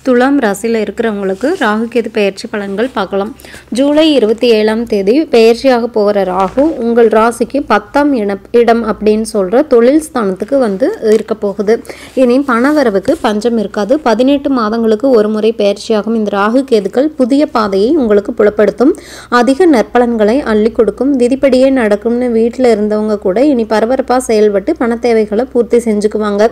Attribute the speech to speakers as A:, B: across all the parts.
A: துலாம் ராசியில் இருக்கிறவங்களுக்கு ராகு கேது பெயர்ச்சி பலன்கள் பார்க்கலாம். ஜூலை 27ஆம் தேதி பெயர்ச்சியாக போகிற ராகு உங்கள் ராசிக்கு 10ஆம் இடம் அப்படின்னு சொல்கிற தொழில் ஸ்தானத்துக்கு இருக்க போகுது. இனி பணவரவுக்கு பஞ்சம் இருக்காது. 18 மாதங்களுக்கு ஒரு முறை பெயர்ச்சியாகும் இந்த ராகு கேதுக்கள் புதிய பாதையை உங்களுக்கு புலப்படுத்தும். அதிக நற்பலன்களை அள்ளி கொடுக்கும். விதிப்படியே நடக்கும்னு வீட்டில் இருந்தவங்க கூட இனி பரபரப்பாக செயல்பட்டு பண தேவைகளை பூர்த்தி செஞ்சுக்குவாங்க.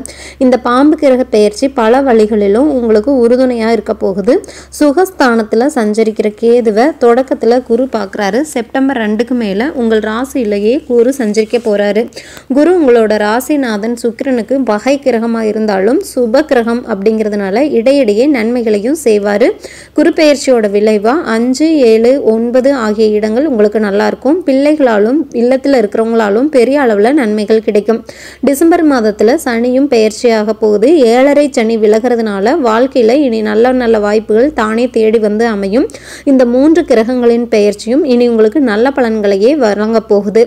A: இந்த பாம்பு கிரக பெயர்ச்சி பல வழிகளிலும் உங்களுக்கு உறுதுணையாக இருக்க போகுது. சுகஸ்தானத்தில் சஞ்சரிக்கிற கேதுவை தொடக்கத்தில் குரு பார்க்குறாரு. செப்டம்பர் 2க்கு மேலே உங்கள் ராசியிலேயே குரு சஞ்சரிக்க போகிறாரு. குரு உங்களோட ராசிநாதன் சுக்கிரனுக்கு வகை கிரகமாக இருந்தாலும் சுப கிரகம் அப்படிங்கிறதுனால இடையிடையே நன்மைகளையும் செய்வார். குரு பெயர்ச்சியோட விளைவாக 5, 7, 9 ஆகிய இடங்கள் உங்களுக்கு நல்லா இருக்கும். பிள்ளைகளாலும் இல்லத்தில் இருக்கிறவங்களாலும் பெரிய அளவில் நன்மைகள் கிடைக்கும். டிசம்பர் மாதத்தில் சனியும் பெயர்ச்சியாக போகுது. 7.5 சனி விலகிறதுனால வாழ்க்கையில் இனி நல்ல நல்ல வாய்ப்புகள் தானே தேடி வந்து அமையும். இந்த 3 கிரகங்களின் பெயர்ச்சியும் இனி உங்களுக்கு நல்ல பலன்களையே வழங்க போகுது.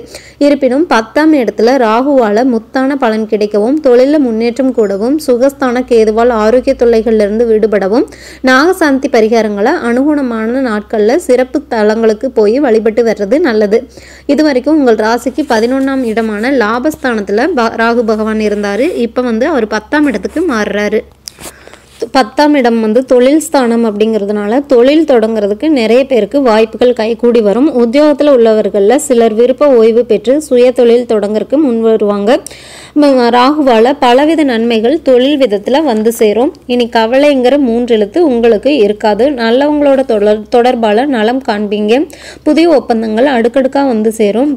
A: இருப்பினும் 10ஆம் இடத்துல ராகுவால் முத்தான பலன் கிடைக்கவும் தொழில முன்னேற்றம் கூடவும் சுகஸ்தான கேதுவால் ஆரோக்கிய தொல்லைகளிலிருந்து விடுபடவும் நாகசாந்தி பரிகாரங்களை அனுகுணமான நாட்களில் சிறப்பு தலங்களுக்கு போய் வழிபட்டு வர்றது நல்லது. இதுவரைக்கும் உங்கள் ராசிக்கு 11ஆம் இடமான லாபஸ்தானத்தில் ராகு பகவான் இருந்தார். இப்போ அவர் 10ஆம் இடத்துக்கு மாறுறாரு. 10ஆம் இடம் தொழில் ஸ்தானம் அப்படிங்கிறதுனால தொழில் தொடங்குறதுக்கு நிறைய பேருக்கு வாய்ப்புகள் கைகூடி வரும். உத்தியோகத்தில் உள்ளவர்களில் சிலர் விருப்ப ஓய்வு பெற்று சுய தொழில் தொடங்கறதுக்கு முன் வருவாங்க. ராகுவால் பலவித நன்மைகள் தொழில் விதத்தில் சேரும். இனி கவலைங்கிற 3 எழுத்து உங்களுக்கு இருக்காது. நல்லவங்களோட தொடர்பால் நலம் காண்பீங்க. புதிய ஒப்பந்தங்கள் அடுக்கடுக்காக சேரும்.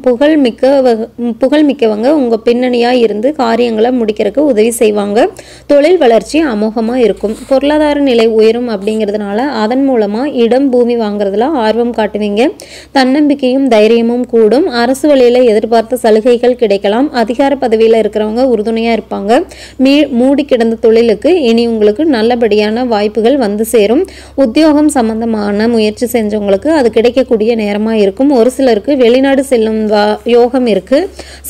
A: புகழ்மிக்கவங்க உங்கள் பின்னணியாக இருந்து காரியங்களை முடிக்கிறதுக்கு உதவி செய்வாங்க. தொழில் வளர்ச்சி அமோகமாக இருக்கும். பொருளாதார நிலை உயரும் அப்படிங்கிறதுனால அதன் மூலமாக இடம் பூமி வாங்குறதுல ஆர்வம் காட்டுவீங்க. தன்னம்பிக்கையும் தைரியமும் கூடும். அரசு வழியில் எதிர்பார்த்த சலுகைகள் கிடைக்கலாம். அதிகார பதவியில் இருக்கிறவங்க உறுதுணையாக இருப்பாங்க. மூடி கிடந்த தொழிலுக்கு இனி உங்களுக்கு நல்லபடியான வாய்ப்புகள் சேரும். உத்தியோகம் சம்பந்தமான முயற்சி செஞ்சவங்களுக்கு அது கிடைக்கக்கூடிய நேரமாக இருக்கும். ஒரு சிலருக்கு வெளிநாடு செல்லும் யோகம் இருக்கு.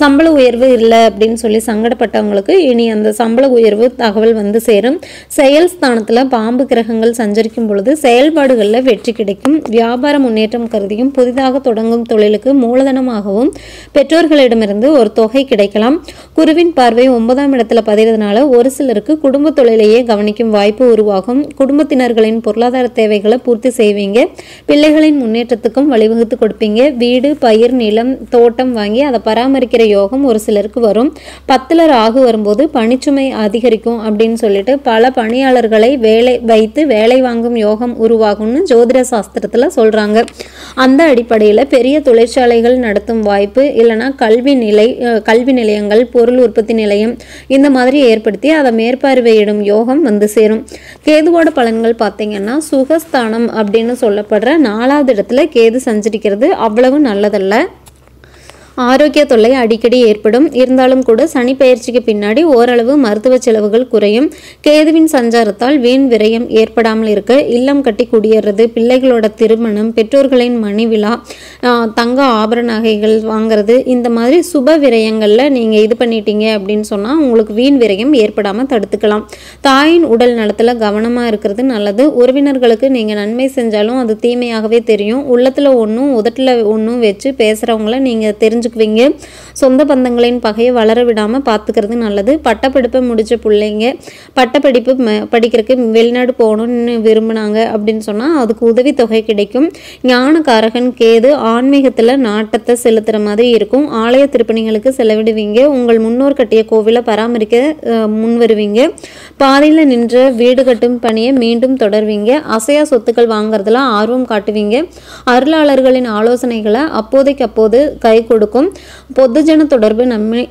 A: சம்பள உயர்வு இல்லை அப்படின்னு சொல்லி சங்கடப்பட்டவங்களுக்கு இனி அந்த சம்பள உயர்வு தகவல் சேரும். செயல் ஸ்தானத்தில் பாம்பு கிரகங்கள் சஞ்சரிக்கும் பொழுது செயல்பாடுகளில் வெற்றி கிடைக்கும். வியாபார முன்னேற்றம் கருதியும் புதிதாக தொடங்கும் தொழிலுக்கு மூலதனமாகவும் பெற்றோர்களிடமிருந்து ஒரு தொகை கிடைக்கலாம். குருவின் பார்வை 9ஆம் இடத்துல பதிறதுனால ஒரு சிலருக்கு குடும்ப தொழிலையே கவனிக்கும் வாய்ப்பு உருவாகும். குடும்பத்தினர்களின் பொருளாதார தேவைகளை பூர்த்தி செய்வீங்க. பிள்ளைகளின் முன்னேற்றத்துக்கும் வழிவகுத்து கொடுப்பீங்க. வீடு, பயிர், நிலம், தோட்டம் வாங்கி அதை பராமரிக்கிற யோகம் ஒரு சிலருக்கு வரும். 10ல் ராகு வரும்போது பணிச்சுமை அதிகரிக்கும் அப்படின்னு சொல்லிட்டு பல பணியாளர்களை வேலை வாங்கும் யோகம் உருவாகும்னு ஜோதிட சாஸ்திரத்தில் சொல்றாங்க. அந்த அடிப்படையில் பெரிய தொழிற்சாலைகள் நடத்தும் வாய்ப்பு இல்லைன்னா கல்வி நிலையங்கள், பொருள் உற்பத்தி நிலையம் இந்த மாதிரி ஏற்படுத்தி அதை மேற்பார்வையிடும் யோகம் சேரும். கேதுவோட பலன்கள் பார்த்தீங்கன்னா சுகஸ்தானம் அப்படின்னு சொல்லப்படுற 4வது இடத்துல கேது சஞ்சரிக்கிறது அவ்வளவு நல்லதல்ல. ஆரோக்கிய தொல்லை அடிக்கடி ஏற்படும். இருந்தாலும் கூட சனி பெயர்ச்சிக்கு பின்னாடி ஓரளவு மருத்துவ செலவுகள் குறையும். கேதுவின் சஞ்சாரத்தால் வீண் விரயம் ஏற்படாமல் இருக்க இல்லம் கட்டி குடியேறது, பிள்ளைகளோட திருமணம், பெற்றோர்களின் மணி விழா, தங்க ஆபரண நகைகள் வாங்கிறது இந்த மாதிரி சுப விரயங்களில் நீங்கள் இது பண்ணிட்டீங்க அப்படின்னு சொன்னால் உங்களுக்கு வீண் விரயம் ஏற்படாமல் தடுத்துக்கலாம். தாயின் உடல் நலத்தில் கவனமாக இருக்கிறது நல்லது. உறவினர்களுக்கு நீங்கள் நன்மை செஞ்சாலும் அது தீமையாகவே தெரியும். உள்ளத்தில் ஒன்றும் உதட்டில் ஒன்றும் வச்சு பேசுகிறவங்கள நீங்கள் தெரிஞ்சுக்குவீங்க. சொந்த பந்தங்களின் பகையை வளர விடாமல் பார்த்துக்கிறது நல்லது. பட்டப்படிப்பை முடிச்ச பிள்ளைங்க பட்டப்படிப்பு படிக்கிறதுக்கு வெளிநாடு போகணும்னு விரும்பினாங்க அப்படின்னு சொன்னால் அதுக்கு உதவி தொகை கிடைக்கும். ஞானகாரகன் கேது ஆன்மீகத்தில் நாட்டத்தை செலுத்துகிற மாதிரி இருக்கும். ஆலய திருப்பணிகளுக்கு செலவிடுவீங்க. உங்கள் முன்னோர் கட்டிய கோவிலை பராமரிக்க முன்வருவீங்க. பாதையில் நின்ற வீடு கட்டும் பணியை மீண்டும் தொடர்வீங்க. அசையா சொத்துக்கள் வாங்குறதுல ஆர்வம் காட்டுவீங்க. அருளாளர்களின் ஆலோசனைகளை அப்போதைக்கு அப்போது கை கொடுக்கும். பொதுஜன தொடர்பு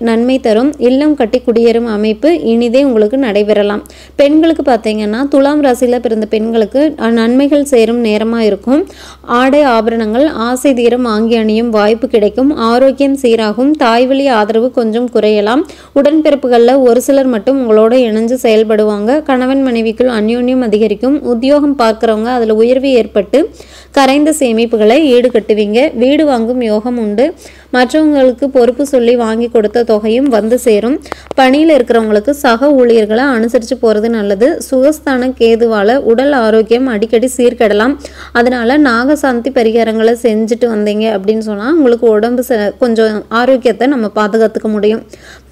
A: நன்மை தரும். இல்லம் கட்டி குடியேறும் அமைப்பு இனிதே உங்களுக்கு நடைபெறலாம். பெண்களுக்கு பார்த்தீங்கன்னா துலாம் ராசியில் பிறந்த பெண்களுக்கு நன்மைகள் சேரும் நேரமாக இருக்கும். ஆடை ஆபரணங்கள் ஆசை தீரம் வாங்கி அணியும் வாய்ப்பு கிடைக்கும். ஆரோக்கியம் சீராகும். தாய்வழி ஆதரவு கொஞ்சம் குறையலாம். உடன்பிறப்புகளில் ஒரு சிலர் மட்டும் உங்களோட இணைஞ்சு செயல்படுவாங்க. கணவன் மனைவிக்குள் அந்யோன்யம் அதிகரிக்கும். உத்தியோகம் பார்க்குறவங்க அதில் உயர்வு ஏற்பட்டு கரைந்த சேமிப்புகளை ஈடுகட்டுவீங்க. வீடு வாங்கும் யோகம் உண்டு. மற்றவங்களுக்கு பொறுப்பு சொல்லி வாங்கி கொடுத்த தொகையும் வந்து சேரும். பணியில் இருக்கிறவங்களுக்கு சக ஊழியர்களை அனுசரித்து போகிறது நல்லது. சுகஸ்தான கேதுவால் உடல் ஆரோக்கியம் அடிக்கடி சீர்கெடலாம். அதனால நாகசாந்தி பரிகாரங்களை செஞ்சுட்டு வந்தீங்க அப்படின்னு சொன்னால் உங்களுக்கு உடம்பு கொஞ்சம் ஆரோக்கியத்தை நம்ம பாதுகாத்துக்க முடியும்.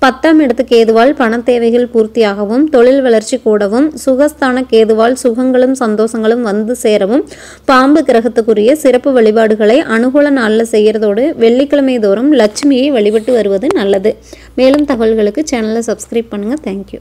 A: 10ஆம் இடத்து கேதுவால் பண தேவைகள் பூர்த்தியாகவும் தொழில் வளர்ச்சி கூடவும் சுகஸ்தான கேதுவால் சுகங்களும் சந்தோஷங்களும் வந்து சேரவும் பாம்பு கிரகத்துக்குரிய சிறப்பு வழிபாடுகளை அனுகூல நாளில் செய்கிறதோடு வெள்ளிக்கிழமை தோறும் லட்சுமியை வழிபட்டு வருவது நல்லது. மேலும் தகவல்களுக்கு சேனலை சப்ஸ்கிரைப் பண்ணுங்கள். தேங்க்யூ.